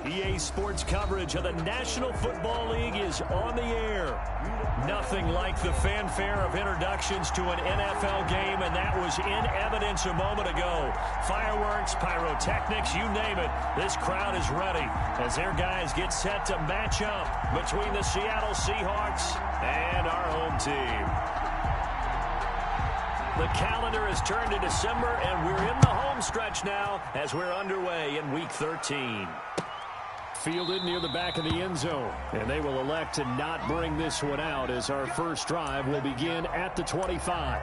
EA Sports coverage of the National Football League is on the air. Nothing like the fanfare of introductions to an NFL game, and that was in evidence a moment ago. Fireworks, pyrotechnics, you name it. This crowd is ready as their guys get set to match up between the Seattle Seahawks and our home team. The calendar has turned to December, and we're in the home stretch now as we're underway in Week 13. Fielded near the back of the end zone, and they will elect to not bring this one out as our first drive will begin at the 25.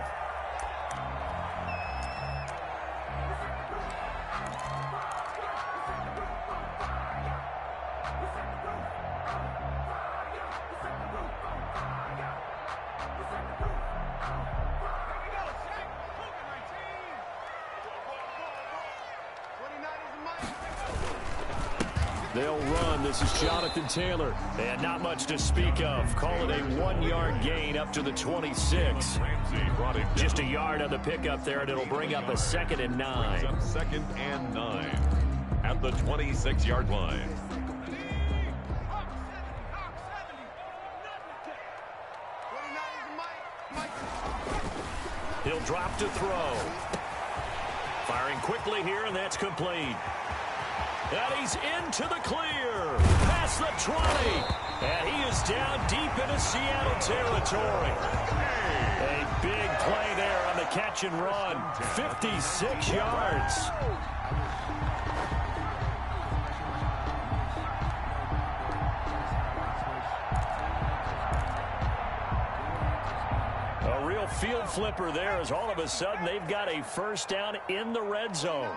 They'll run. This is Jonathan Taylor. And not much to speak of. Call it a 1-yard gain up to the 26. Just a yard on the pickup there, and it'll bring up a 2nd and 9. 2nd and 9 at the 26-yard line. He'll drop to throw. Firing quickly here, and that's complete. And he's into the clear. Past the 20. And he is down deep into Seattle territory. A big play there on the catch and run. 56 yards. A real field flipper there as all of a sudden they've got a first down in the red zone.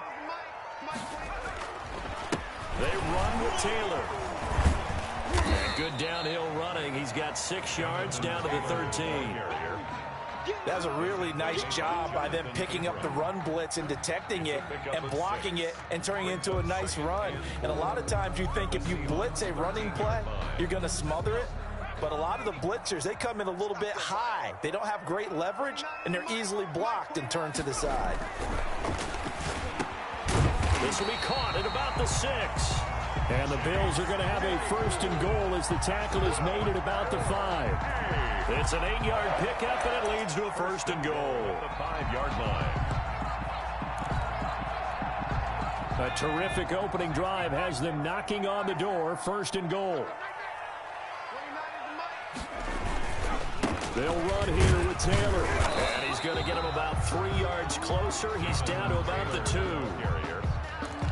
They run with Taylor. And good downhill running. He's got 6 yards down to the 13. That was a really nice job by them picking up the run blitz and detecting it and blocking it and turning it into a nice run. And a lot of times you think if you blitz a running play, you're going to smother it. But a lot of the blitzers, they come in a little bit high. They don't have great leverage, and they're easily blocked and turned to the side. This will be caught at about the 6. And the Bills are going to have a 1st and goal as the tackle is made at about the 5. It's an 8-yard pickup, and it leads to a 1st and goal. The 5-yard line. A terrific opening drive has them knocking on the door. 1st and goal. They'll run here with Taylor. And he's going to get him about 3 yards closer. He's down to about the 2.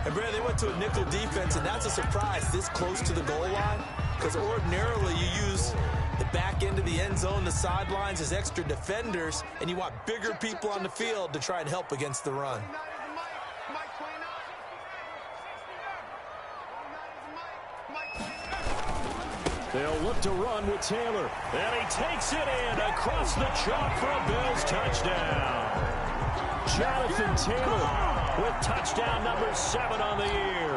And, Brad, they went to a nickel defense, and that's a surprise this close to the goal line because ordinarily you use the back end of the end zone, the sidelines as extra defenders, and you want bigger people on the field to try and help against the run. They'll look to run with Taylor. And he takes it in across the chalk for a Bills touchdown. Jonathan Taylor with touchdown number 7 on the year.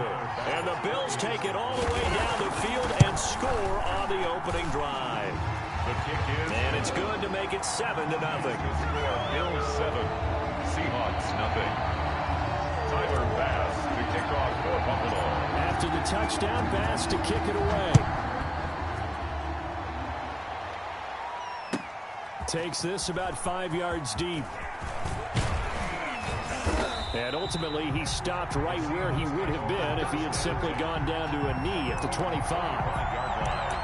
And the Bills take it all the way down the field and score on the opening drive. The kick is. And it's good to make it 7-0. Bills 7, Seahawks 0. Tyler Bass to kick off for Buffalo. After the touchdown, Bass to kick it away. Takes this about 5 yards deep. And ultimately, he stopped right where he would have been if he had simply gone down to a knee at the 25. 5-yard line.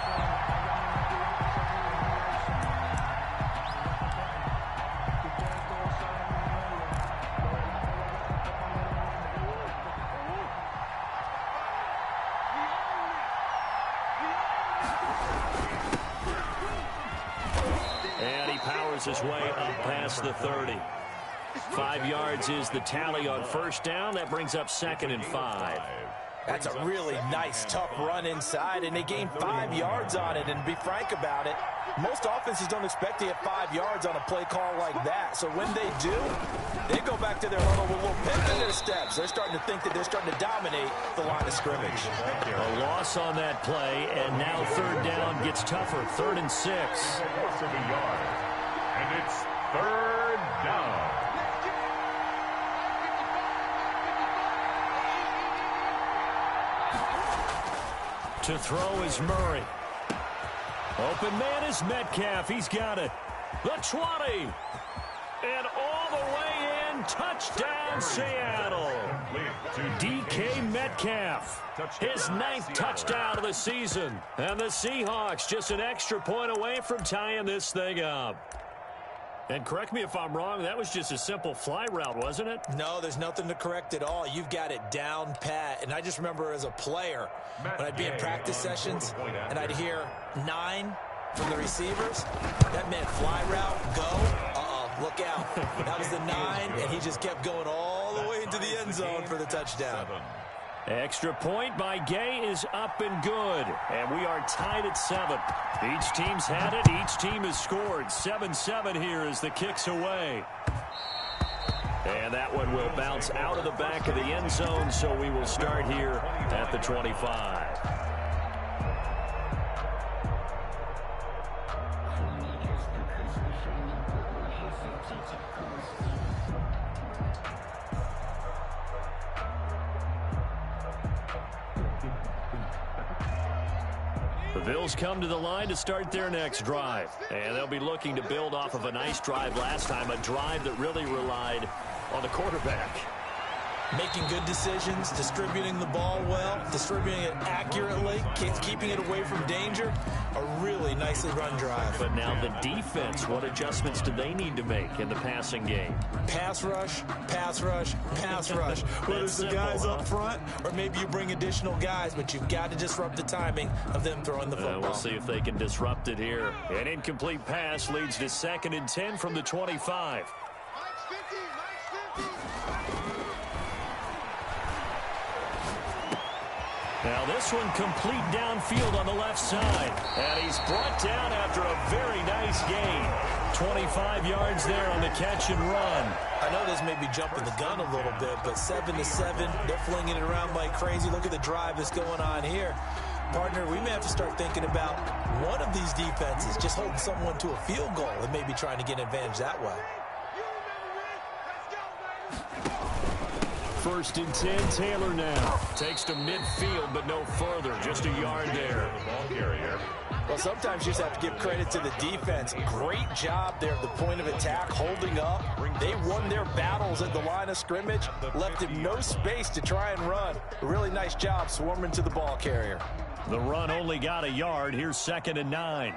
And he powers his way up past the 30. 5 yards is the tally on 1st down. That brings up 2nd and 5. That's a really nice, tough run inside, and they gained 5 yards on it. And to be frank about it, most offenses don't expect to get 5 yards on a play call like that. So when they do, they go back to their huddle with a little pep in their steps. They're starting to think that they're starting to dominate the line of scrimmage. A loss on that play, and now 3rd down gets tougher. 3rd and 6. Loss of a yard. And it's 3rd down. To throw is Murray. Open man is Metcalf. He's got it. The 20. And all the way in. Touchdown, Seattle. DK Metcalf. His 9th touchdown of the season. And the Seahawks just an extra point away from tying this thing up. And correct me if I'm wrong, that was just a simple fly route, wasn't it? No, there's nothing to correct at all. You've got it down pat. And I just remember as a player, when I'd be in practice sessions, and I'd hear 9 from the receivers, that meant fly route, go, look out. That was the 9, and he just kept going all the way into the end zone for the touchdown. Extra point by Gay is up and good. And we are tied at 7. Each team's had it. Each team has scored. 7-7 here as the kick's away. And that one will bounce out of the back of the end zone, so we will start here at the 25. The Bills come to the line to start their next drive. And they'll be looking to build off of a nice drive last time, a drive that really relied on the quarterback. Making good decisions, distributing the ball well, distributing it accurately, keeping it away from danger. A really nicely run drive. But now the defense, what adjustments do they need to make in the passing game? Pass rush, pass rush, pass rush. Whether it's the guys up front or maybe you bring additional guys, but you've got to disrupt the timing of them throwing the football. We'll see if they can disrupt it here. An incomplete pass leads to 2nd and 10 from the 25. Now this one complete downfield on the left side. And he's brought down after a very nice gain. 25 yards there on the catch and run. I know this may be jumping the gun a little bit, but 7-7, they're flinging it around like crazy. Look at the drive that's going on here. Partner, we may have to start thinking about one of these defenses just holding someone to a field goal and maybe trying to get an advantage that way. 1st and 10, Taylor now. Takes to midfield, but no further. Just a yard there. Well, sometimes you just have to give credit to the defense. Great job there at the point of attack, holding up. They won their battles at the line of scrimmage, left him no space to try and run. A really nice job swarming to the ball carrier. The run only got a yard. Here's 2nd and 9.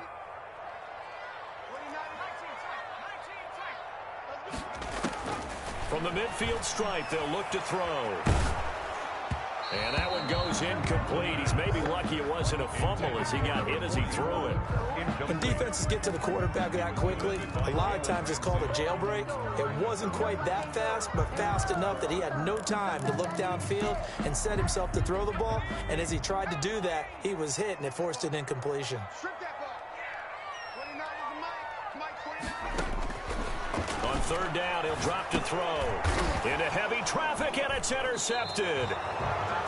From the midfield stripe, they'll look to throw. And that one goes incomplete. He's maybe lucky it wasn't a fumble as he got hit as he threw it. When defenses get to the quarterback that quickly, a lot of times it's called a jailbreak. It wasn't quite that fast, but fast enough that he had no time to look downfield and set himself to throw the ball. And as he tried to do that, he was hit, and it forced an incompletion. On 3rd down, he'll drop to throw. Into heavy traffic, and it's intercepted.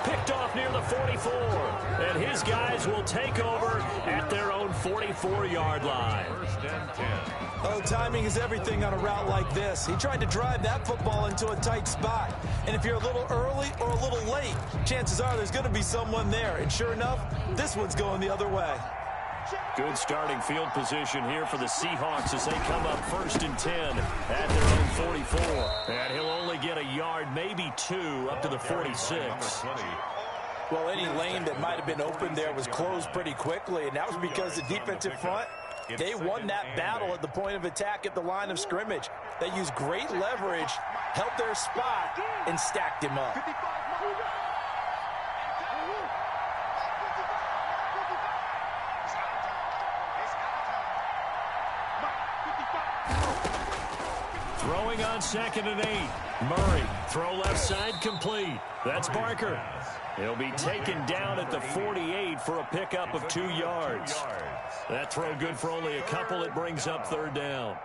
Picked off near the 44. And his guys will take over at their own 44-yard line. 1st and 10. Oh, timing is everything on a route like this. He tried to drive that football into a tight spot. And if you're a little early or a little late, chances are there's going to be someone there. And sure enough, this one's going the other way. Good starting field position here for the Seahawks as they come up 1st and 10 at their own 44. And he'll only get a yard, maybe 2, up to the 46. Well, any lane that might have been open there was closed pretty quickly, and that was because the defensive front, they won that battle at the point of attack at the line of scrimmage. They used great leverage, held their spot, and stacked him up. Throwing on 2nd and 8. Murray, throw left side complete. That's Barker. He'll be taken down at the 48 for a pickup of 2 yards. That throw good for only a couple. It brings up 3rd down.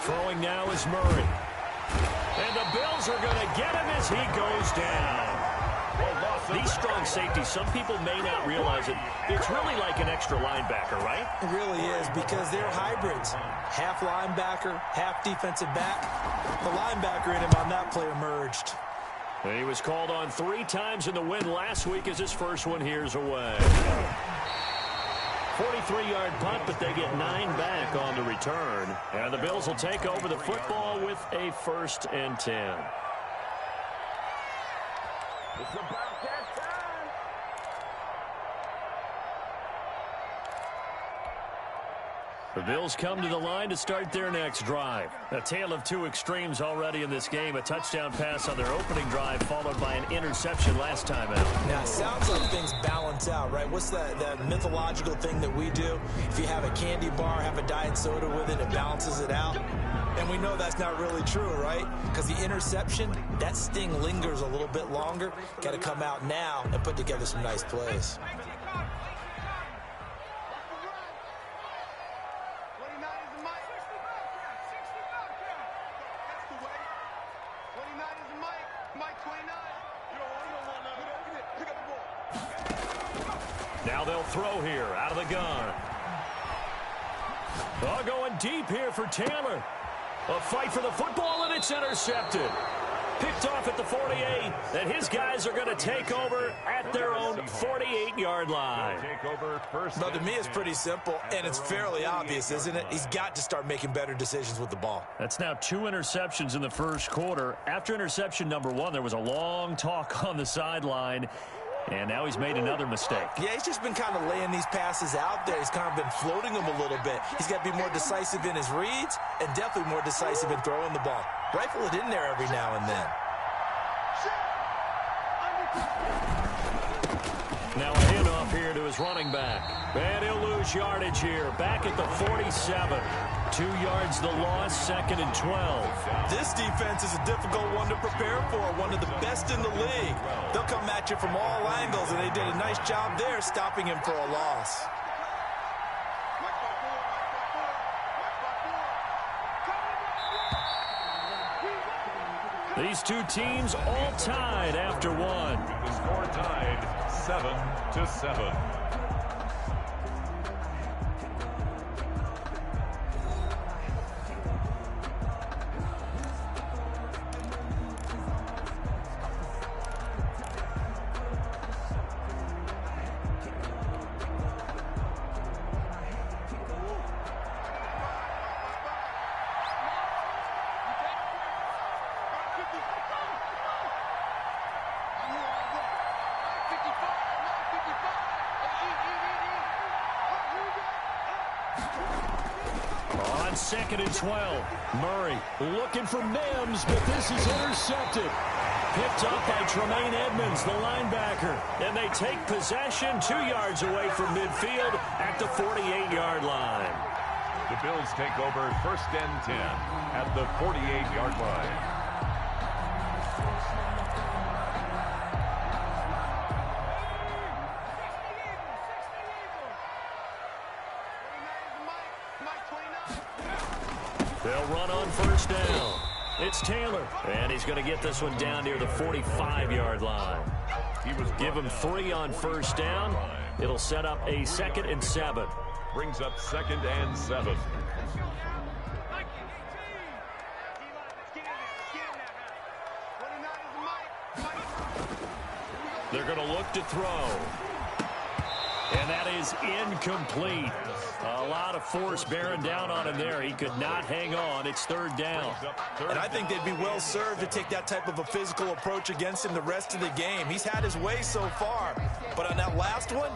Throwing now is Murray. And the Bills are going to get him as he goes down. These strong safeties, some people may not realize it. It's really like an extra linebacker, right? It really is, because they're hybrids. Half linebacker, half defensive back. The linebacker in him on that play emerged. And he was called on 3 times in the win last week as his first one here's away. 43-yard punt, but they get 9 back on the return. And the Bills will take over the football with a 1st and 10. It's about that time. The Bills come to the line to start their next drive. A tale of 2 extremes already in this game. A touchdown pass on their opening drive, followed by an interception last time out. Now, it sounds like things balance out, right? What's that mythological thing that we do? If you have a candy bar, have a diet soda with it, it balances it out. And we know that's not really true, right? Because the interception, that sting lingers a little bit longer. Got to come out now and put together some nice plays. Now they'll throw here out of the gun. Oh, going deep here for Taylor. A fight for the football, and it's intercepted. Picked off at the 48, and his guys are going to take over at their own 48-yard line. But to me, it's pretty simple, and it's fairly obvious, isn't it? He's got to start making better decisions with the ball. That's now 2 interceptions in the first quarter. After interception number 1, there was a long talk on the sideline. And now he's made another mistake. Yeah, he's just been kind of laying these passes out there. He's kind of been floating them a little bit. He's got to be more decisive in his reads and definitely more decisive in throwing the ball. Rifle it in there every now and then. Now a handoff here to his running back. And he'll lose yardage here. Back at the 47. 2 yards the loss, 2nd and 12. This defense is a difficult one to prepare for. One of the best in the league. They'll come at you from all angles, and they did a nice job there stopping him for a loss. These 2 teams all tied after 1. The score tied 7-7. On 2nd and 12, Murray looking for Mims, but this is intercepted. Picked up by Tremaine Edmonds, the linebacker. And they take possession 2 yards away from midfield at the 48-yard line. The Bills take over 1st and 10 at the 48-yard line. They'll run on 1st down. It's Taylor, and he's going to get this one down near the 45-yard line. Give him 3 on 1st down. It'll set up a 2nd and 7. Brings up 2nd and 7. They're going to look to throw. And that is incomplete. A lot of force bearing down on him there. He could not hang on. It's 3rd down. And I think they'd be well served to take that type of a physical approach against him the rest of the game. He's had his way so far. But on that last one,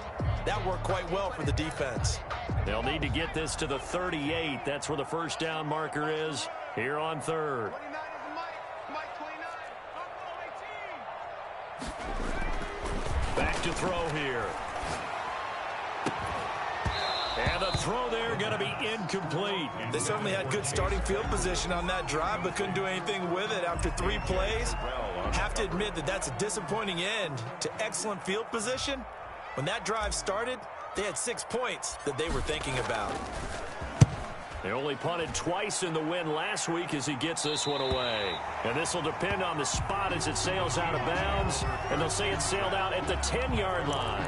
that worked quite well for the defense. They'll need to get this to the 38. That's where the 1st down marker is here on 3rd. Back to throw here. And the throw there going to be incomplete. They certainly had good starting field position on that drive, but couldn't do anything with it after 3 plays. Have to admit that that's a disappointing end to excellent field position. When that drive started, they had 6 points that they were thinking about. They only punted twice in the win last week as he gets this one away. And this will depend on the spot as it sails out of bounds. And they'll say it sailed out at the 10-yard line.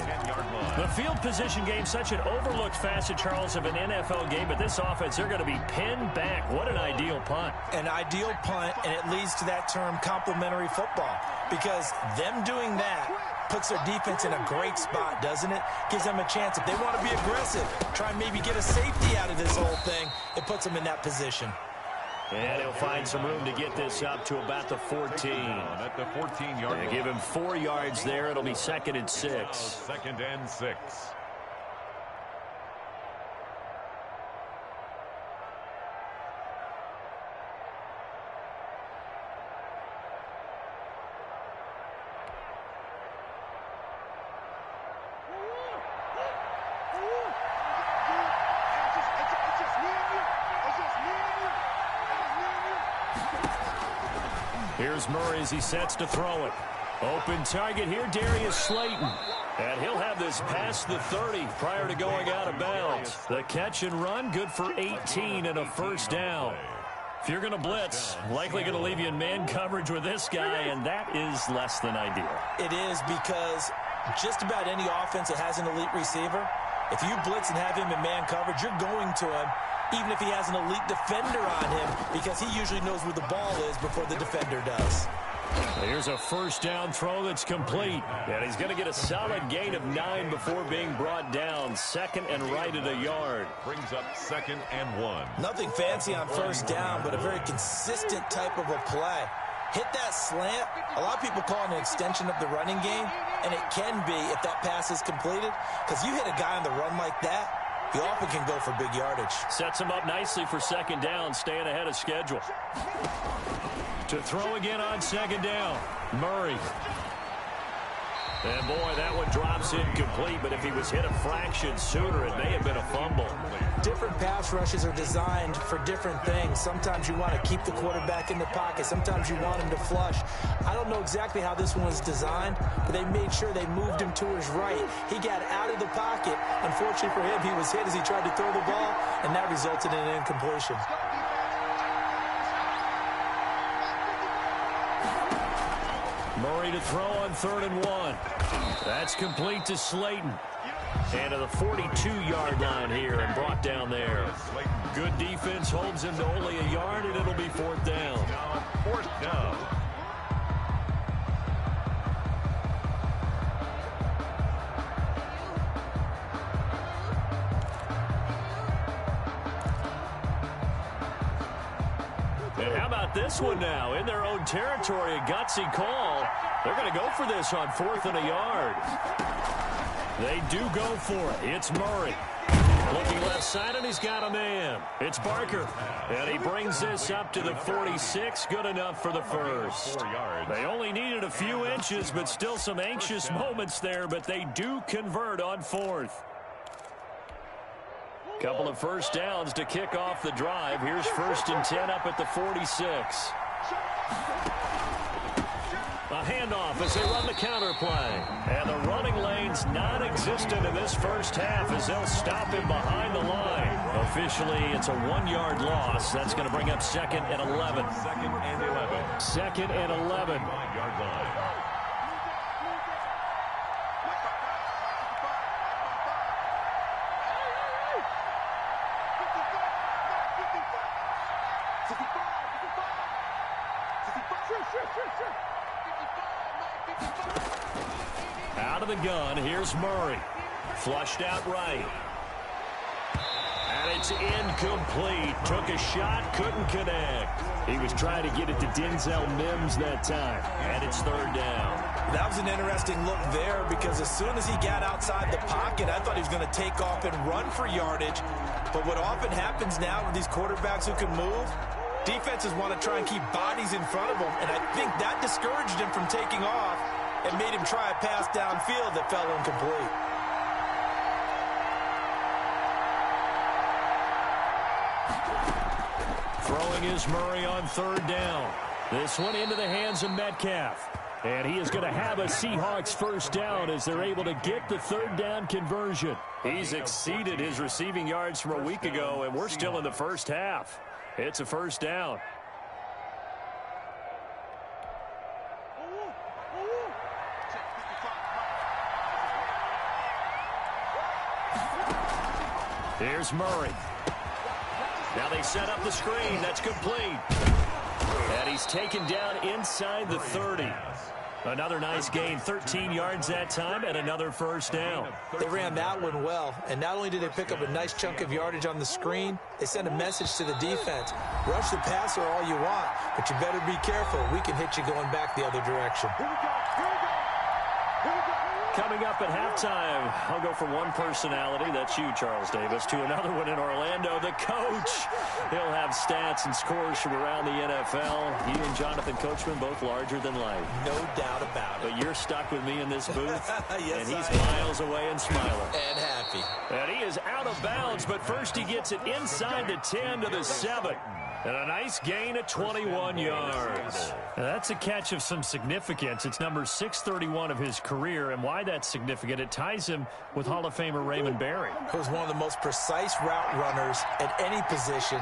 The field position game, such an overlooked facet, Charles, of an NFL game. But this offense, they're going to be pinned back. What an ideal punt. An ideal punt, and it leads to that term complementary football. Because them doing that puts their defense in a great spot, doesn't it? Gives them a chance. If they want to be aggressive, try and maybe get a safety out of this whole thing, it puts them in that position. And he'll find some room to get this up to about the 14. At the 14-yard line. Give him 4 yards there. It'll be 2nd and 6. 2nd and 6. Here's Murray as he sets to throw it. Open target here, Darius Slayton. And he'll have this past the 30 prior to going out of bounds. The catch and run, good for 18 and a first down. If you're going to blitz, likely going to leave you in man coverage with this guy, and that is less than ideal. It is, because just about any offense that has an elite receiver, if you blitz and have him in man coverage, you're going to him, even if he has an elite defender on him, because he usually knows where the ball is before the defender does. Here's a first down throw that's complete. And he's going to get a solid gain of 9 before being brought down. 2nd and right at a yard. Brings up 2nd and 1. Nothing fancy on first down, but a very consistent type of a play. Hit that slant. A lot of people call it an extension of the running game, and it can be if that pass is completed, because you hit a guy on the run like that, he often can go for big yardage. Sets him up nicely for 2nd down, staying ahead of schedule. To throw again on 2nd down, Murray. And boy, that one drops incomplete, but if he was hit a fraction sooner, it may have been a fumble. Different pass rushes are designed for different things. Sometimes you want to keep the quarterback in the pocket. Sometimes you want him to flush. I don't know exactly how this one was designed, but they made sure they moved him to his right. He got out of the pocket. Unfortunately for him, he was hit as he tried to throw the ball, and that resulted in an incompletion. Murray to throw on 3rd and 1. That's complete to Slayton. And to the 42-yard line here and brought down there. Good defense holds him to only a yard, and it'll be 4th down. 4th down. And how about this one now? In their own territory, a gutsy call. They're going to go for this on 4th and a yard. They do go for it. It's Murray. Looking left side, and he's got a man. It's Barker. And he brings this up to the 46. Good enough for the first. 4 yards. They only needed a few inches, but still some anxious moments there. But they do convert on 4th. Couple of first downs to kick off the drive. Here's 1st and 10 up at the 46. A handoff as they run the counter play. And the running lane's non-existent in this first half as they'll stop him behind the line. Officially, it's a 1-yard loss. That's going to bring up 2nd and 11. 2nd and 11. 2nd and 11. 9-yard line. Out of the gun, here's Murray. Flushed out right. And it's incomplete. Took a shot, couldn't connect. He was trying to get it to Denzel Mims that time. And it's 3rd down. That was an interesting look there, because as soon as he got outside the pocket, I thought he was going to take off and run for yardage. But what often happens now with these quarterbacks who can move, defenses want to try and keep bodies in front of them, and I think that discouraged him from taking off and made him try a pass downfield that fell incomplete. Throwing is Murray on 3rd down. This one into the hands of Metcalf. And he is going to have a Seahawks first down as they're able to get the third down conversion. He's exceeded his receiving yards from a week ago, and we're still in the first half. It's a first down. Here's Murray. Now they set up the screen. That's complete. And he's taken down inside the 30. Another nice gain, 13 yards that time, and another first down. They ran that one well, and not only did they pick up a nice chunk of yardage on the screen, they sent a message to the defense. Rush the passer all you want, but you better be careful. We can hit you going back the other direction. Coming up at halftime, I'll go from one personality, that's you, Charles Davis, to another one in Orlando, the coach. He'll have stats and scores from around the NFL. He and Jonathan Coachman both larger than life. No doubt about it. But you're stuck with me in this booth, yes, and he's miles away and smiling. And happy. And he is out of bounds, but first he gets it inside the 10 to the 7. And a nice gain of 21 yards. Now that's a catch of some significance. It's number 631 of his career, and why that's significant, it ties him with Hall of Famer Raymond Berry. He was one of the most precise route runners at any position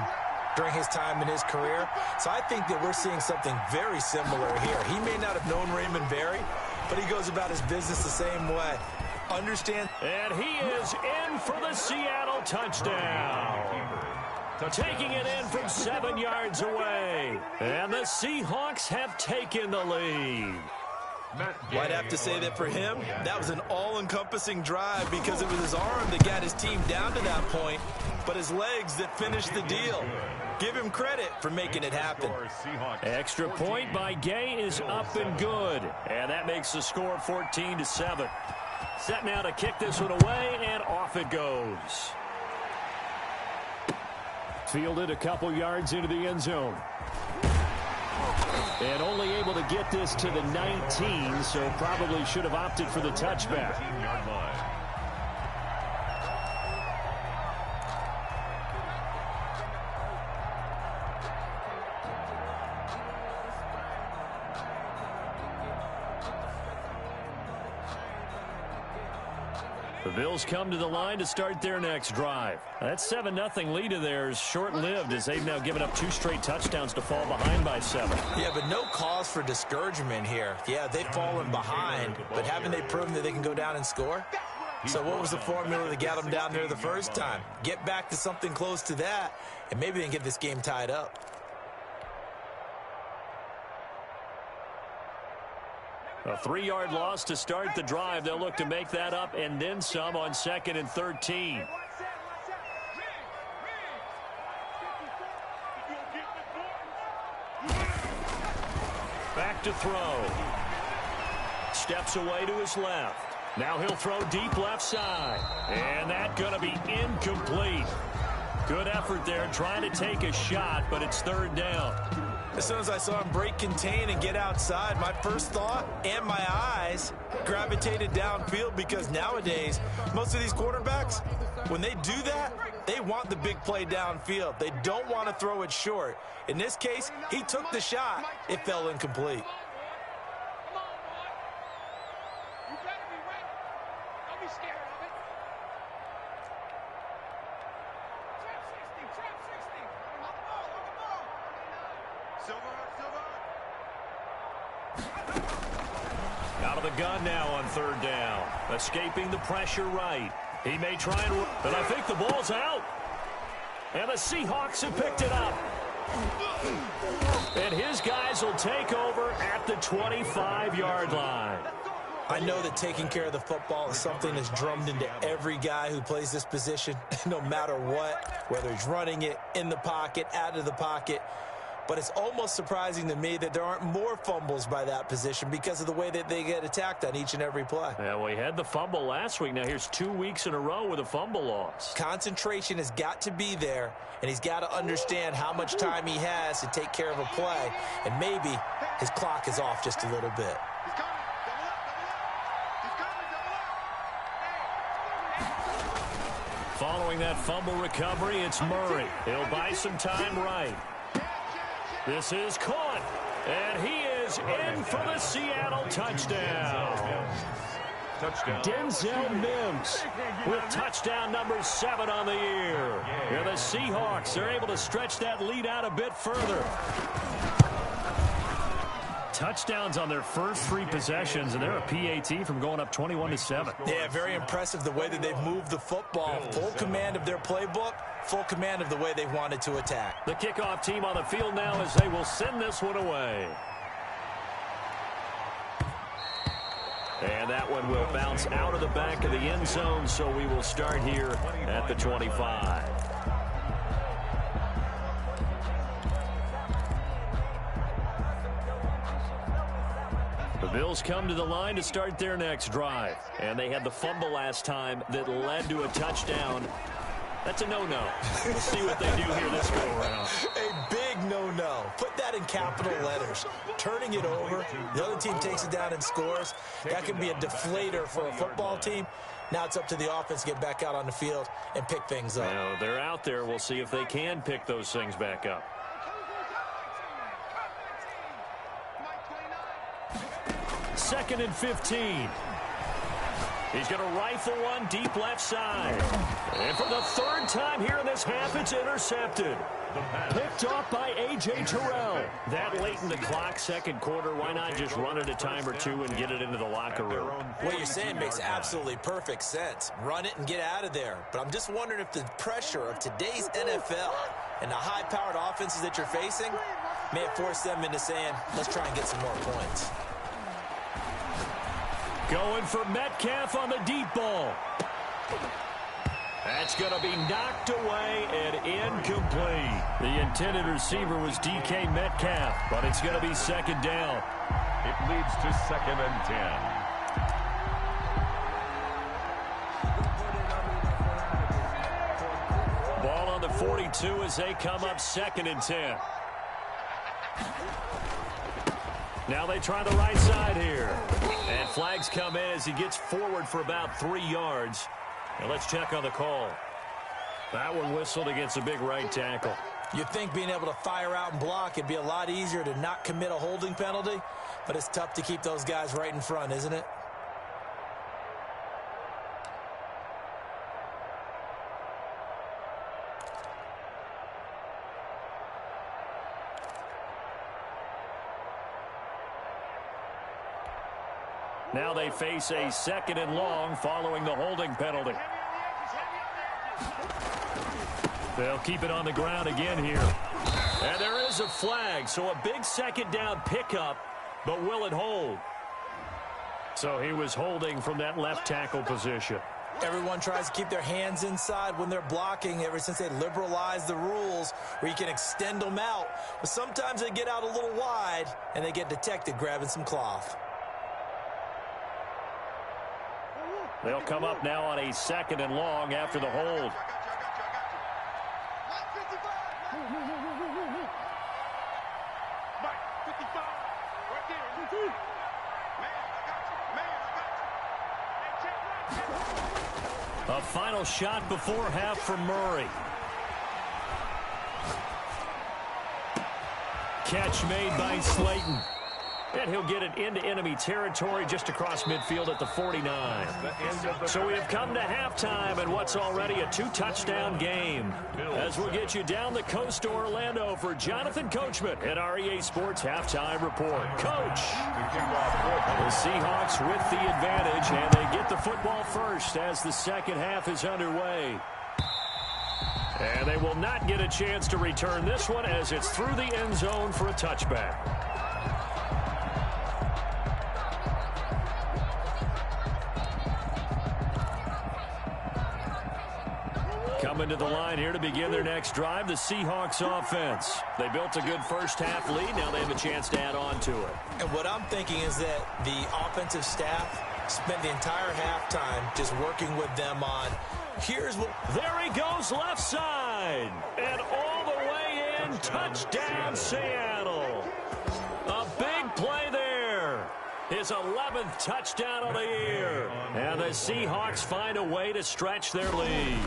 during his time in his career. So I think that we're seeing something very similar here. He may not have known Raymond Berry, but he goes about his business the same way. Understand? And he is in for the Seattle touchdown. Taking it in from 7 yards away. And the Seahawks have taken the lead. I'd have to say that for him, that was an all-encompassing drive because it was his arm that got his team down to that point, but his legs that finished the deal. Give him credit for making it happen. Extra point by Gay is up and good. And that makes the score 14-7. Set now to kick this one away, and off it goes. Fielded a couple yards into the end zone. And only able to get this to the 19, so probably should have opted for the touchback. The Bills come to the line to start their next drive. That 7-0 lead of theirs short-lived as they've now given up 2 straight touchdowns to fall behind by 7. Yeah, but no cause for discouragement here. Yeah, they've fallen behind, but haven't they proven that they can go down and score? So what was the formula that got them down there the first time? Get back to something close to that, and maybe they can get this game tied up. A 3-yard loss to start the drive. They'll look to make that up and then some on 2nd and 13. Back to throw. Steps away to his left. Now he'll throw deep left side. And that's going to be incomplete. Good effort there trying to take a shot, but it's 3rd down. As soon as I saw him break contain and get outside, my first thought and my eyes gravitated downfield because nowadays, most of these quarterbacks, when they do that, they want the big play downfield. They don't want to throw it short. In this case, he took the shot. It fell incomplete. Out of the gun now on 3rd down. Escaping the pressure right. He may try and... But I think the ball's out. And the Seahawks have picked it up. And his guys will take over at the 25-yard line. I know that taking care of the football is something that's drummed into every guy who plays this position, no matter what, whether he's running it, in the pocket, out of the pocket. But it's almost surprising to me that there aren't more fumbles by that position because of the way that they get attacked on each and every play. Yeah, well, he had the fumble last week. Now here's 2 weeks in a row with a fumble loss. Concentration has got to be there, and he's got to understand how much time he has to take care of a play. And maybe his clock is off just a little bit. Following that fumble recovery, it's Murray. He'll buy some time right. This is caught, and he is in for the Seattle touchdown. Touchdown. Denzel Mims with touchdown number 7 on the year. And the Seahawks are able to stretch that lead out a bit further. Touchdowns on their first 3 possessions, and they're a PAT from going up 21-7. Yeah, very impressive the way that they've moved the football. Full command of their playbook, full command of the way they wanted to attack. The kickoff team on the field now as they will send this one away. And that one will bounce out of the back of the end zone, so we will start here at the 25. The Bills come to the line to start their next drive. And they had the fumble last time that led to a touchdown. That's a no-no. We'll see what they do here this go around. A big no-no. Put that in capital letters. Turning it over, the other team takes it down and scores. That can be a deflator for a football team. Now it's up to the offense to get back out on the field and pick things up. Now, they're out there. We'll see if they can pick those things back up. Second and 15. He's going to rifle one deep left side. And for the 3rd time here in this half, it's intercepted. Picked off by A.J. Terrell. That late in the clock, second quarter, why not just run it a time or 2 and get it into the locker room? What you're saying makes absolutely perfect sense. Run it and get out of there. But I'm just wondering if the pressure of today's NFL and the high-powered offenses that you're facing may have forced them into saying, let's try and get some more points. Going for Metcalf on the deep ball. That's going to be knocked away and incomplete. The intended receiver was DK Metcalf, but it's going to be second down. It leads to 2nd and 10. Ball on the 42 as they come up 2nd and 10. Now they try the right side here. And flags come in as he gets forward for about 3 yards. And let's check on the call. That one whistled against a big right tackle. You'd think being able to fire out and block, it'd be a lot easier to not commit a holding penalty. But it's tough to keep those guys right in front, isn't it? Now they face a 2nd and long following the holding penalty. They'll keep it on the ground again here. And there is a flag, so a big 2nd down pickup, but will it hold? So he was holding from that left tackle position. Everyone tries to keep their hands inside when they're blocking ever since they liberalized the rules where you can extend them out. But sometimes they get out a little wide and they get detected grabbing some cloth. They'll come up now on a 2nd and long after the hold. A final shot before half from Murray. Catch made by Slayton. And he'll get it into enemy territory just across midfield at the 49. So we have come to halftime in what's already a 2-touchdown game. As we'll get you down the coast to Orlando for Jonathan Coachman at our EA Sports Halftime Report. Coach, the Seahawks with the advantage, and they get the football first as the second half is underway. And they will not get a chance to return this one as it's through the end zone for a touchback. Coming to the line here to begin their next drive, the Seahawks offense. They built a good first half lead. Now they have a chance to add on to it. And what I'm thinking is that the offensive staff spent the entire halftime just working with them on, here's what... There he goes left side. And all the way in, touchdown Seattle. A big play there. His 11th touchdown of the year. And the Seahawks find a way to stretch their lead.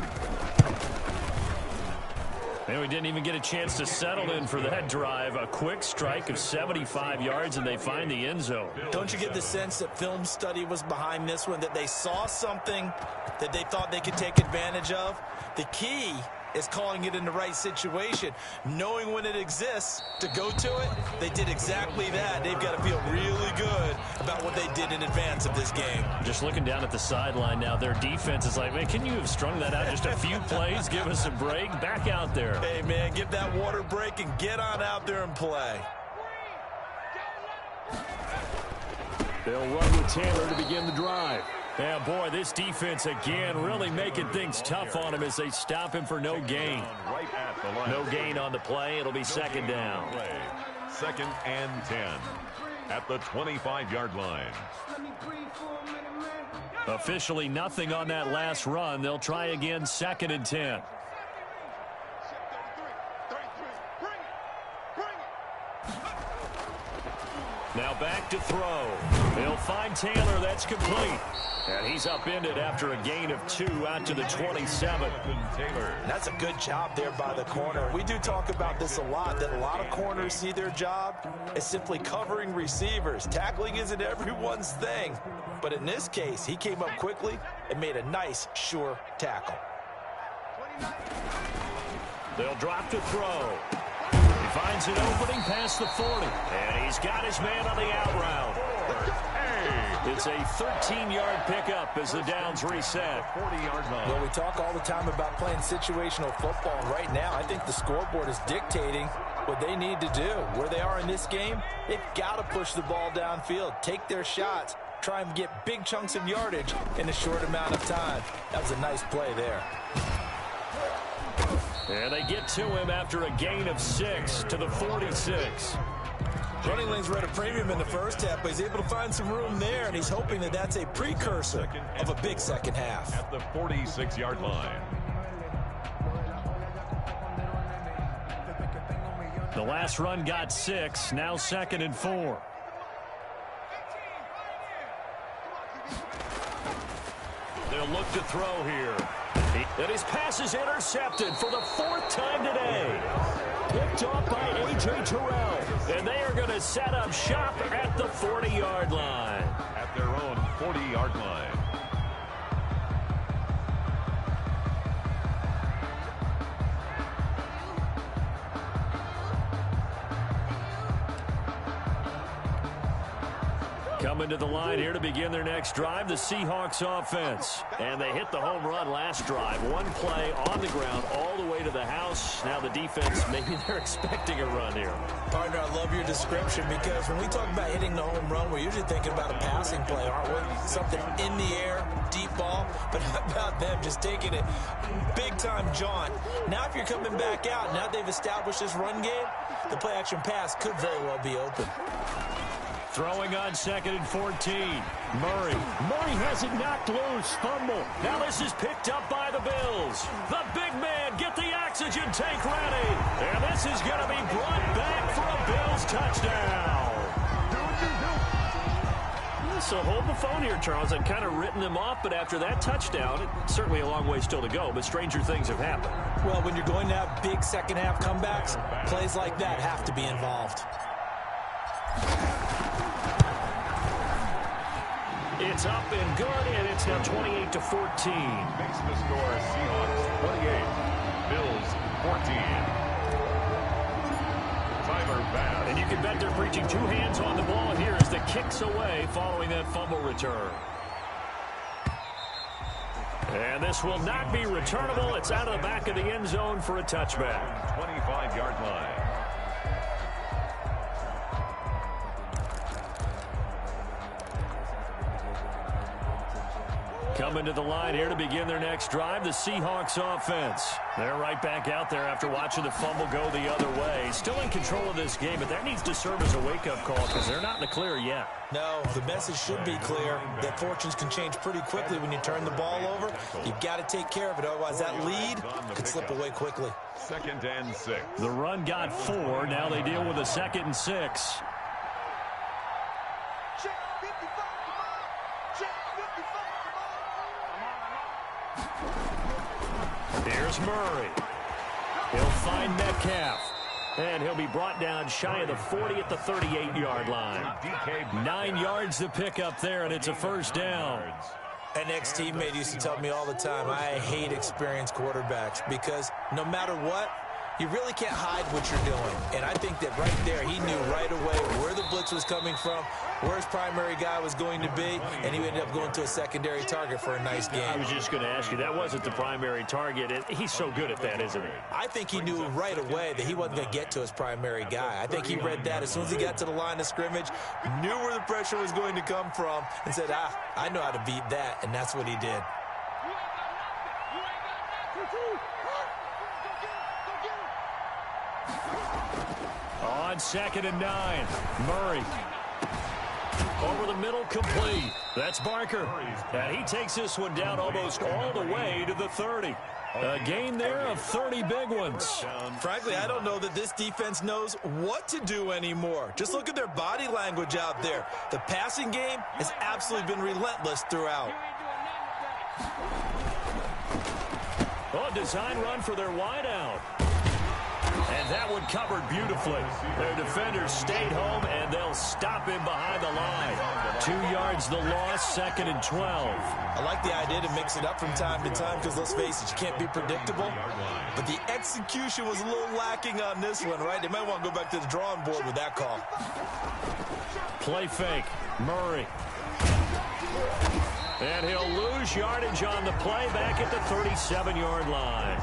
And we didn't even get a chance to settle in for that drive. A quick strike of 75 yards, and they find the end zone. Don't you get the sense that film study was behind this one, that they saw something that they thought they could take advantage of? The key is calling it in the right situation, knowing when it exists to go to it. They did exactly that. They've got to feel really good about what they did in advance of this game. Just looking down at the sideline now, their defense is like, man, can you have strung that out just a few plays? Give us a break. Back out there. Hey, man, give that water break and get on out there and play. They'll run with Taylor to begin the drive. Yeah, boy, this defense again really making things tough on him as they stop him for no gain. No gain on the play. It'll be second down. Second and 10 at the 25-yard line. Officially nothing on that last run. They'll try again, second and 10. Now back to throw. They'll find Taylor. That's complete. And he's upended after a gain of 2 out to the 27. That's a good job there by the corner. We do talk about this a lot, that a lot of corners see their job as simply covering receivers. Tackling isn't everyone's thing. But in this case, he came up quickly and made a nice, sure tackle. They'll drop to throw. He finds an opening past the 40. And he's got his man on the out route. It's a 13-yard pickup as the downs reset. 40-yard line. Well, we talk all the time about playing situational football. And right now, I think the scoreboard is dictating what they need to do. Where they are in this game, they've got to push the ball downfield, take their shots, try and get big chunks of yardage in a short amount of time. That was a nice play there. And they get to him after a gain of 6 to the 46. Running lanes were at a premium in the first half, but he's able to find some room there, and he's hoping that that's a precursor of a big second half. At the 46-yard line. The last run got 6, now second and 4. They'll look to throw here. And his pass is intercepted for the 4th time today. Picked off by A.J. Terrell. And they are going to set up shop at the 40-yard line. At their own 40-yard line. Coming to the line here to begin their next drive, the Seahawks offense. And they hit the home run last drive. One play on the ground all the way to the house. Now the defense, maybe they're expecting a run here. Partner, I love your description, because when we talk about hitting the home run, we're usually thinking about a passing play, aren't we? Something in the air, deep ball. But how about them just taking it big-time jaunt? Now if you're coming back out, now they've established this run game, the play-action pass could very well be open. Throwing on second and 14. Murray has it knocked loose. Fumble. Now this is picked up by the Bills. The big man, get the oxygen tank ready. And this is going to be brought back for a Bills touchdown. So hold the phone here, Charles. I've kind of written them off, but after that touchdown, it's certainly a long way still to go, but stranger things have happened. Well, when you're going to have big second-half comebacks, plays like that have to be involved. It's up and good, and it's now 28-14. Makes the score Seahawks 28, Bills 14. Tyler Bass. And you can bet they're preaching 2 hands on the ball here as the kick's away following that fumble return. And this will not be returnable. It's out of the back of the end zone for a touchback. 25-yard line. Coming to the line here to begin their next drive, the Seahawks offense. They're right back out there after watching the fumble go the other way. Still in control of this game, but that needs to serve as a wake-up call because they're not in the clear yet. No, the message should be clear that fortunes can change pretty quickly when you turn the ball over. You've got to take care of it, otherwise that lead could slip away quickly. Second and 6. The run got 4. Now they deal with a 2nd and 6. Here's Murray. He'll find Metcalf. And he'll be brought down shy of the 40 at the 38-yard line. 9 yards to pick up there, and it's a first down. An ex-teammate used to tell me all the time, I hate experienced quarterbacks because no matter what, you really can't hide what you're doing. And I think that right there, he knew right away where the blitz was coming from, where his primary guy was going to be, and he ended up going to a secondary target for a nice game. I was just going to ask you, that wasn't the primary target. He's so good at that, isn't he? I think he knew right away that he wasn't going to get to his primary guy. I think he read that as soon as he got to the line of scrimmage, knew where the pressure was going to come from, and said, I know how to beat that, and that's what he did. On 2nd and 9, Murray. Over the middle, complete. That's Barker. And he takes this one down almost all the way to the 30. A gain there of 30 big ones. Frankly, I don't know that this defense knows what to do anymore. Just look at their body language out there. The passing game has absolutely been relentless throughout. Oh, design run for their wideout. And that one covered beautifully. Their defenders stayed home, and they'll stop him behind the line. 2 yards the loss, 2nd and 12. I like the idea to mix it up from time to time because, let's face it, you can't be predictable. But the execution was a little lacking on this one, right? They might want to go back to the drawing board with that call. Play fake. Murray. And he'll lose yardage on the play back at the 37-yard line.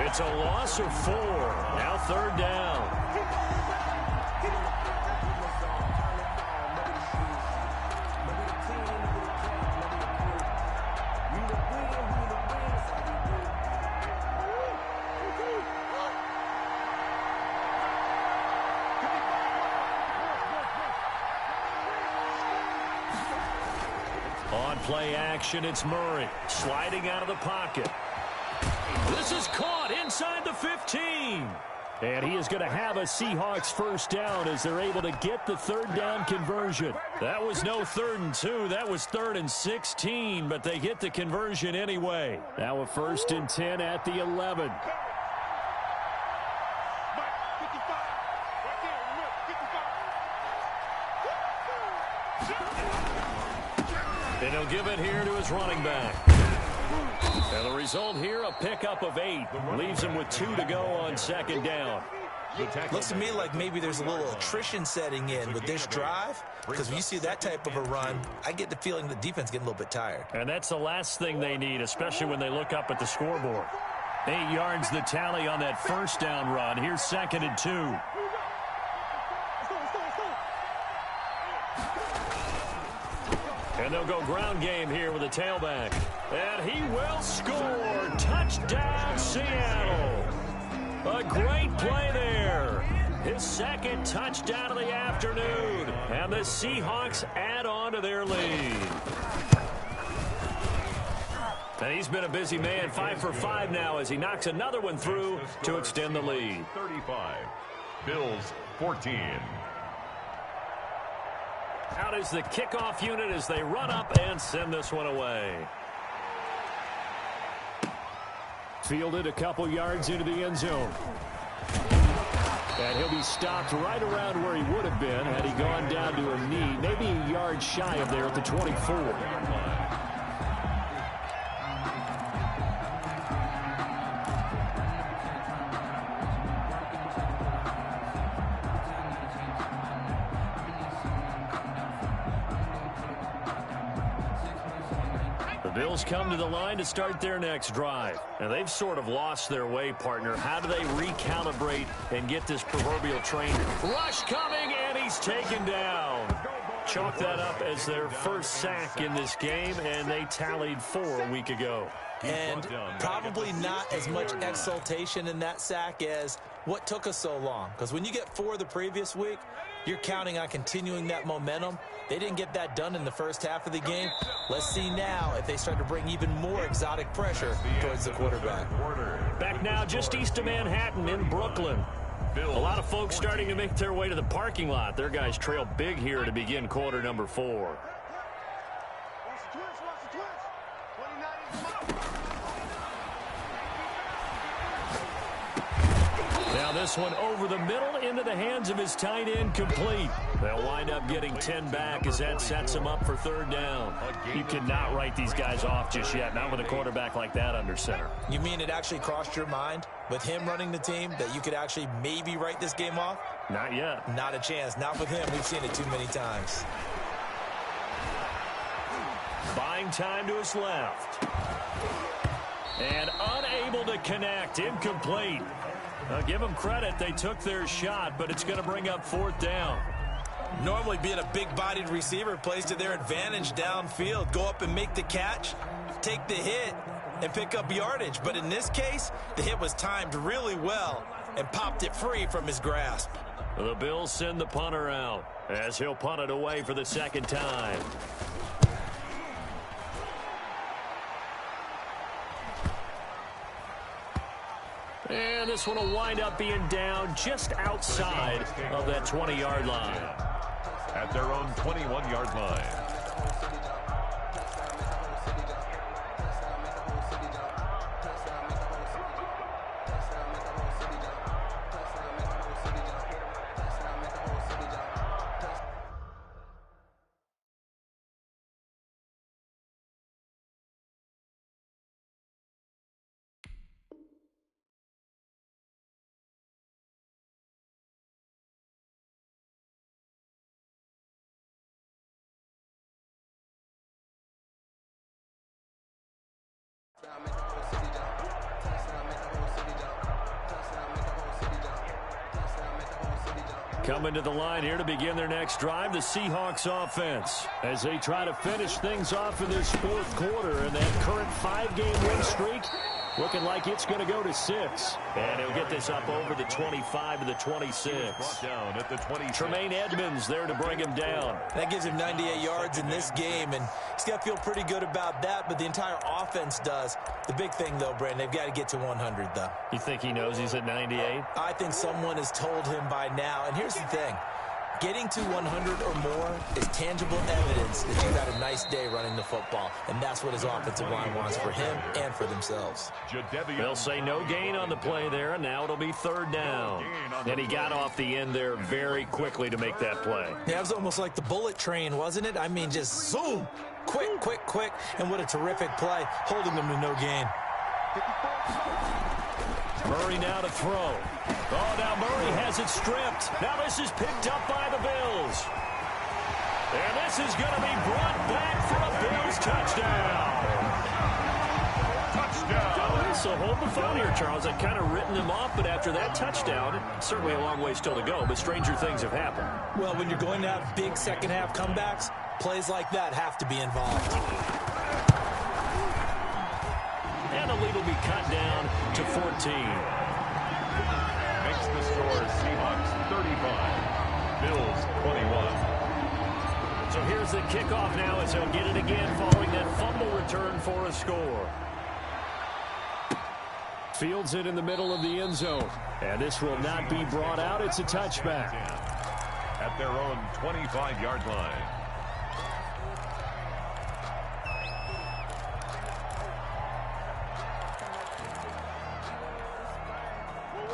It's a loss of 4. Now 3rd down. On play action, it's Murray sliding out of the pocket. This is caught inside the 15. And he is going to have a Seahawks first down as they're able to get the 3rd down conversion. That was no 3rd and 2. That was 3rd and 16, but they get the conversion anyway. Now a 1st and 10 at the 11. And he'll give it here to his running back. And the result here, a pickup of 8. Leaves him with 2 to go on 2nd down. Looks to me like maybe there's a little attrition setting in with this drive, because when you see that type of a run, I get the feeling the defense getting a little bit tired. And that's the last thing they need, especially when they look up at the scoreboard. 8 yards the tally on that 1st down run. Here's 2nd and 2. And they'll go ground game here with a tailback. And he will score. Touchdown, Seattle. A great play there. His 2nd touchdown of the afternoon. And the Seahawks add on to their lead. And he's been a busy man, 5 for 5 now as he knocks another one through to extend the lead. 35. Bills 14. Out is the kickoff unit as they run up and send this one away. Fielded a couple yards into the end zone. And he'll be stopped right around where he would have been had he gone down to a knee, maybe a yard shy of there at the 24. Bills come to the line to start their next drive. Now, they've sort of lost their way, partner. How do they recalibrate and get this proverbial train? Rush coming, and he's taken down. Chalk that up as their first sack in this game, and they tallied 4 a week ago. And probably not as much exultation in that sack as what took us so long. Because when you get 4 the previous week, you're counting on continuing that momentum. They didn't get that done in the first half of the game. Let's see now if they start to bring even more exotic pressure towards the quarterback. Back now just east of Manhattan in Brooklyn. A lot of folks starting to make their way to the parking lot. Their guys trail big here to begin quarter number 4. this one over the middle into the hands of his tight end, complete. They'll wind up getting 10 back as that sets them up for third down. You cannot write these guys off just yet, not with a quarterback like that under center. You mean it actually crossed your mind with him running the team that you could actually maybe write this game off? Not yet. Not a chance. Not with him. We've seen it too many times. Buying time to his left. And unable to connect. Incomplete. Give them credit. They took their shot, but it's going to bring up fourth down. Normally being a big-bodied receiver plays to their advantage downfield. Go up and make the catch, take the hit, and pick up yardage. But in this case, the hit was timed really well and popped it free from his grasp. The Bills send the punter out as he'll punt it away for the second time. And this one will wind up being down just outside of that 20-yard line. At their own 21-yard line. Coming to the line here to begin their next drive, the Seahawks offense, as they try to finish things off in this fourth quarter. And that current 5-game win streak looking like it's going to go to 6. And he'll get this up over the 25 to the 26. Brought down at the 26. Tremaine Edmonds there to bring him down. That gives him 98 yards in this game, and he's got to feel pretty good about that, but the entire offense does. The big thing, though, Brandon, they've got to get to 100, though. You think he knows he's at 98? I think someone has told him by now. And here's the thing. Getting to 100 or more is tangible evidence that you've had a nice day running the football. And that's what his offensive line wants for him and for themselves. They'll say no gain on the play there, and now it'll be third down. And he got off the end there very quickly to make that play. Yeah, it was almost like the bullet train, wasn't it? I mean, just zoom. Quick, quick, quick. And what a terrific play, holding them to no gain. Murray now to throw. Oh, now Murray has it stripped. Now this is picked up by the Bills. And this is going to be brought back for a Bills touchdown. Touchdown. So hold the phone here, Charles. I've kind of written them off, but after that touchdown, certainly a long way still to go, but stranger things have happened. Well, when you're going to have big second-half comebacks, plays like that have to be involved. And the lead will be cut down to 14. Makes the score Seahawks 35, Bills 21. So here's the kickoff now as he'll get it again following that fumble return for a score. Fields it in the middle of the end zone. And this will not be brought out. It's a touchback. At their own 25-yard line.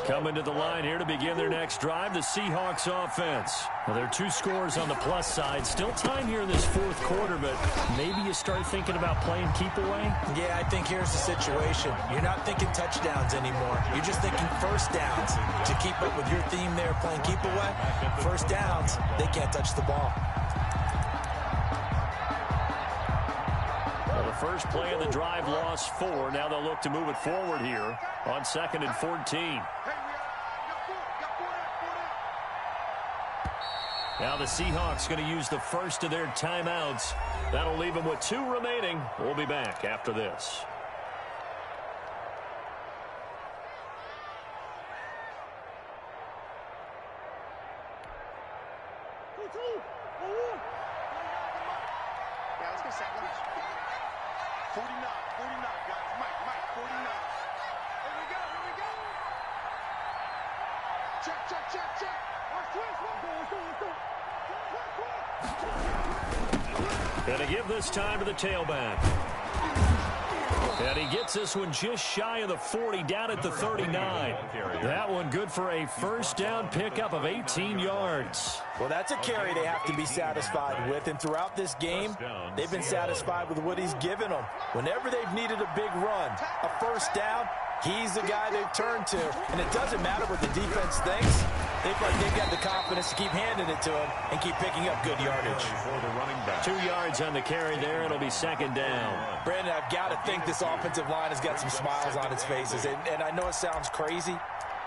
Coming to the line here to begin their next drive, the Seahawks offense. Well, there are 2 scores on the plus side. Still time here in this fourth quarter, but maybe you start thinking about playing keep away? Yeah, I think here's the situation. You're not thinking touchdowns anymore. You're just thinking first downs. To keep up with your theme there, playing keep away, first downs, they can't touch the ball. Well, the first play of the drive lost 4. Now they'll look to move it forward here on 2nd and 14. Now the Seahawks going to use the first of their timeouts. That'll leave them with 2 remaining. We'll be back after this. Yeah, let's go second. 49, guys. Mike, 49. Here we go. Check. Going to give this time to the tailback. And he gets this one just shy of the 40, down at the 39. That one good for a first down pickup of 18 yards. Well, that's a carry they have to be satisfied with. And throughout this game, they've been satisfied with what he's given them. Whenever they've needed a big run, a first down, he's the guy they've turned to. And it doesn't matter what the defense thinks. They've got the confidence to keep handing it to him and keep picking up good yardage. 2 yards on the carry there. It'll be second down. Brandon, I've got to think this offensive line has got some smiles on its faces. And I know it sounds crazy,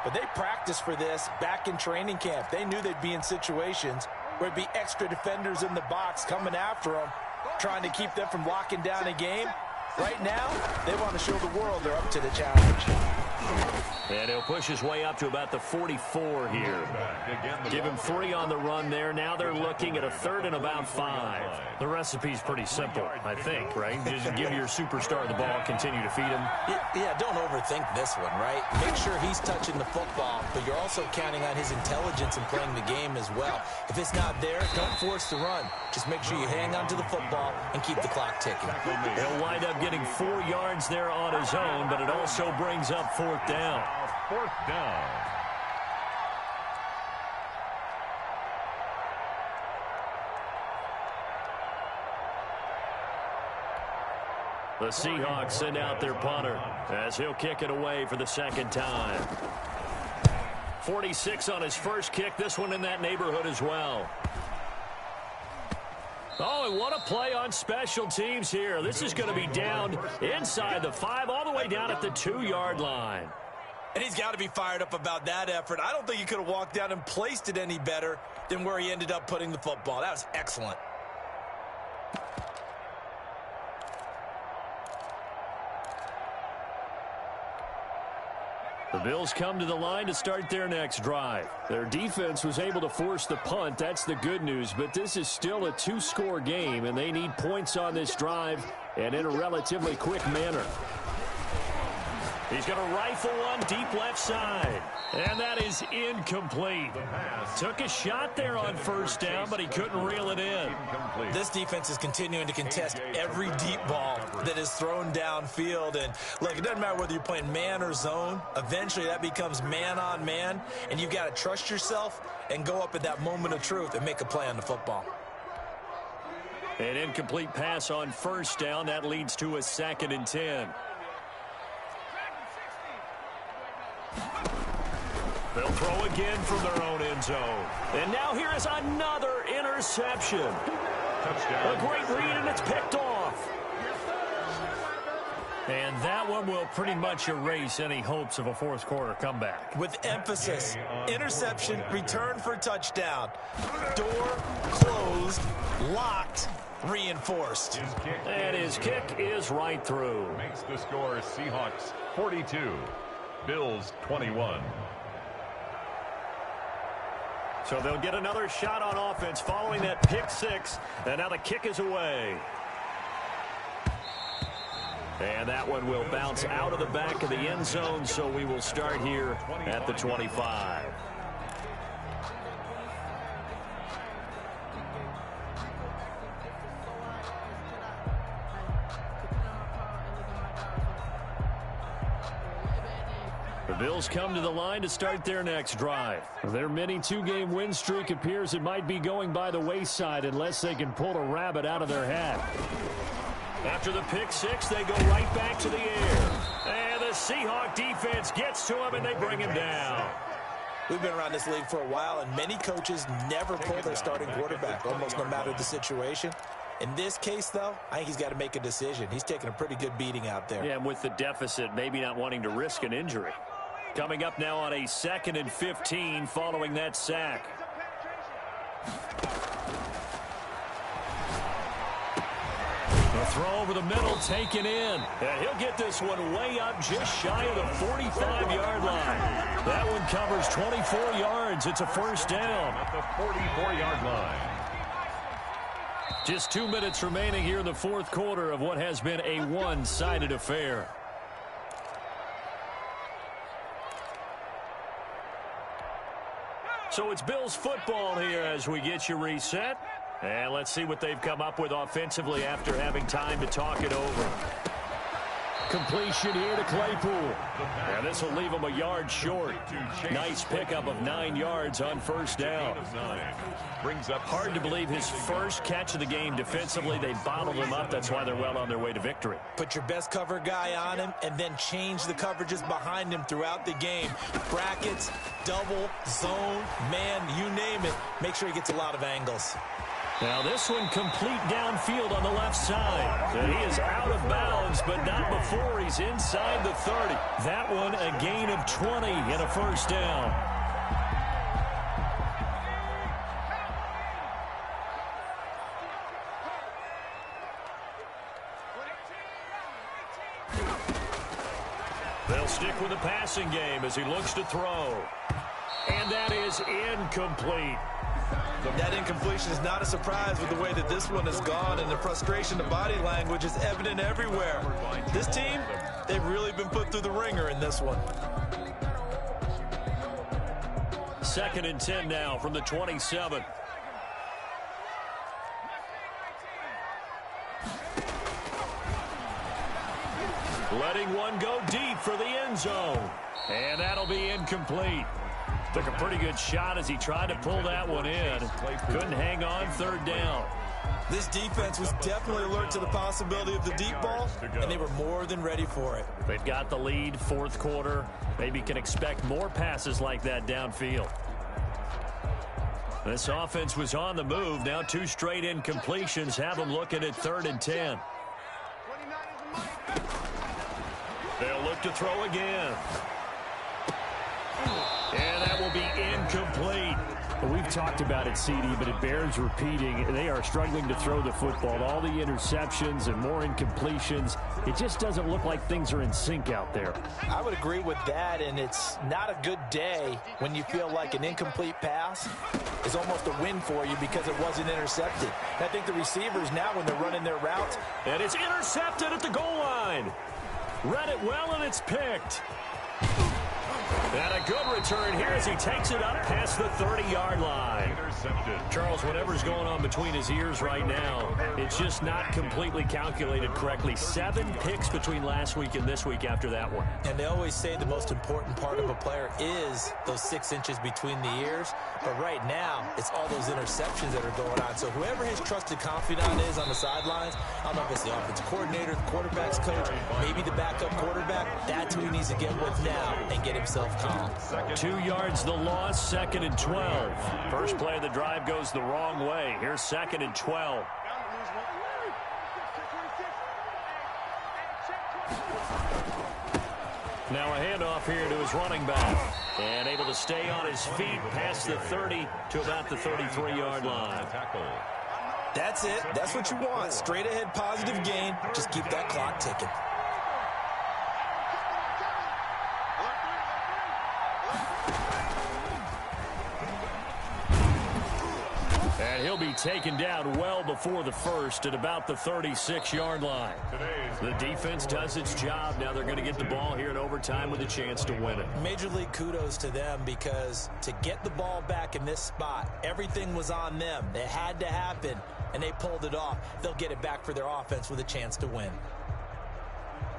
but they practiced for this back in training camp. They knew they'd be in situations where there'd be extra defenders in the box coming after them, trying to keep them from locking down a game. Right now, they want to show the world they're up to the challenge. And he'll push his way up to about the 44 here. Give him 3 on the run there. Now they're looking at a 3rd and about 5. The recipe's pretty simple, I think, right? Just give your superstar the ball, continue to feed him. Yeah, don't overthink this one, right? Make sure he's touching the football, but you're also counting on his intelligence in playing the game as well. If it's not there, don't force the run. Just make sure you hang on to the football and keep the clock ticking. He'll wind up getting 4 yards there on his own, but it also brings up 4th down. 4th down. The Seahawks send out their punter as he'll kick it away for the second time. 46 on his first kick. This one in that neighborhood as well. Oh, and what a play on special teams here. This is going to be down inside the 5, all the way down at the 2-yard line. And he's got to be fired up about that effort. I don't think he could have walked down and placed it any better than where he ended up putting the football. That was excellent. The Bills come to the line to start their next drive. Their defense was able to force the punt. That's the good news. But this is still a 2-score game, and they need points on this drive and in a relatively quick manner. He's going to rifle one deep left side. And that is incomplete. Took a shot there on first down, but he couldn't reel it in. This defense is continuing to contest every deep ball that is thrown downfield. And look, it doesn't matter whether you're playing man or zone. Eventually that becomes man on man. And you've got to trust yourself and go up at that moment of truth and make a play on the football. An incomplete pass on first down. That leads to a 2nd and 10. They'll throw again from their own end zone. And now here is another interception. Touchdown. A great read, and it's picked off. And that one will pretty much erase any hopes of a fourth quarter comeback. With emphasis, interception, return for touchdown. Door closed, locked, reinforced. And his kick is right through. Makes the score Seahawks 42, Bills 21. So they'll get another shot on offense following that pick 6. And now the kick is away. And that one will bounce out of the back of the end zone, so we will start here at the 25. The Bills come to the line to start their next drive. Their mini 2-game win streak appears it might be going by the wayside unless they can pull a rabbit out of their hat. After the pick 6, they go right back to the air. And the Seahawk defense gets to him, and they bring him down. We've been around this league for a while, and many coaches never pull their starting quarterback, almost no matter the situation. In this case, though, I think he's got to make a decision. He's taking a pretty good beating out there. Yeah, and with the deficit, maybe not wanting to risk an injury. Coming up now on a 2nd and 15 following that sack. The throw over the middle taken in. And he'll get this one way up just shy of the 45-yard line. That one covers 24 yards. It's a first down. At the 44-yard line. Just 2 minutes remaining here in the fourth quarter of what has been a one-sided affair. So it's Bills football here as we get you reset. And let's see what they've come up with offensively after having time to talk it over. Completion here to Claypool. And this will leave him a yard short. Nice pickup of 9 yards on first down. Hard to believe his first catch of the game defensively. They bottled him up. That's why they're well on their way to victory. Put your best cover guy on him and then change the coverages behind him throughout the game. Brackets, double, zone, man, you name it. Make sure he gets a lot of angles. Now this one complete downfield on the left side. And he is out of bounds, but not before he's inside the 30. That one a gain of 20 and a first down. They'll stick with the passing game as he looks to throw. And that is incomplete. That incompletion is not a surprise with the way that this one has gone, and the frustration, the body language is evident everywhere. This team, they've really been put through the ringer in this one. 2nd and 10 now from the 27. Letting one go deep for the end zone. And that'll be incomplete. Took a pretty good shot as he tried to pull that one in. Couldn't hang on, 3rd down. This defense was definitely alert to the possibility of the deep ball, and they were more than ready for it. They've got the lead, 4th quarter. Maybe can expect more passes like that downfield. This offense was on the move. Now 2 straight incompletions have them looking at 3rd and 10. They'll look to throw again. And that will be incomplete. Well, we've talked about it, CD, but it bears repeating. They are struggling to throw the football. All the interceptions and more incompletions. It just doesn't look like things are in sync out there. I would agree with that, and it's not a good day when you feel like an incomplete pass is almost a win for you because it wasn't intercepted. And I think the receivers now, when they're running their routes, and it's intercepted at the goal line. Read it well, and it's picked. And a good return here as he takes it up past the 30-yard line. Charles, whatever's going on between his ears right now, it's just not completely calculated correctly. 7 picks between last week and this week after that one. And they always say the most important part of a player is those 6 inches between the ears. But right now, it's all those interceptions that are going on. So whoever his trusted confidant is on the sidelines, I don't know if it's the offensive coordinator, the quarterback's coach, maybe the backup quarterback, that's who he needs to get with now and get himself calm. 2 yards the loss, 2nd and 12. First play of the drive goes the wrong way. Here's 2nd and 12. Now a handoff here to his running back. And able to stay on his feet past the 30 to about the 33-yard line. That's it. That's what you want. Straight ahead positive gain. Just keep that clock ticking. And he'll be taken down well before the first at about the 36-yard line. The defense does its job. Now they're going to get the ball here in overtime with a chance to win it. Major league kudos to them because to get the ball back in this spot, everything was on them. It had to happen, and they pulled it off. They'll get it back for their offense with a chance to win.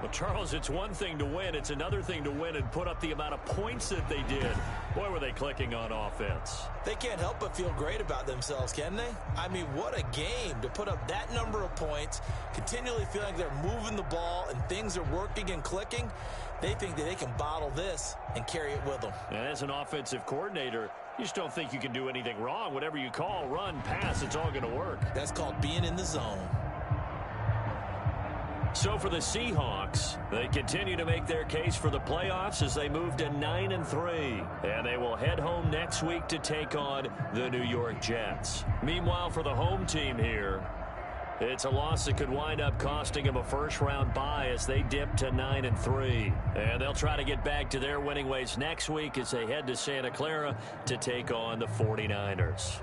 Well, Charles, it's one thing to win. It's another thing to win and put up the amount of points that they did. Boy, were they clicking on offense. They can't help but feel great about themselves, can they? I mean, what a game to put up that number of points, continually feeling like they're moving the ball and things are working and clicking. They think that they can bottle this and carry it with them. And as an offensive coordinator, you just don't think you can do anything wrong. Whatever you call, run, pass, it's all going to work. That's called being in the zone. So for the Seahawks, they continue to make their case for the playoffs as they move to 9-3. And they will head home next week to take on the New York Jets. Meanwhile, for the home team here, it's a loss that could wind up costing them a first-round bye as they dip to 9-3. And they'll try to get back to their winning ways next week as they head to Santa Clara to take on the 49ers.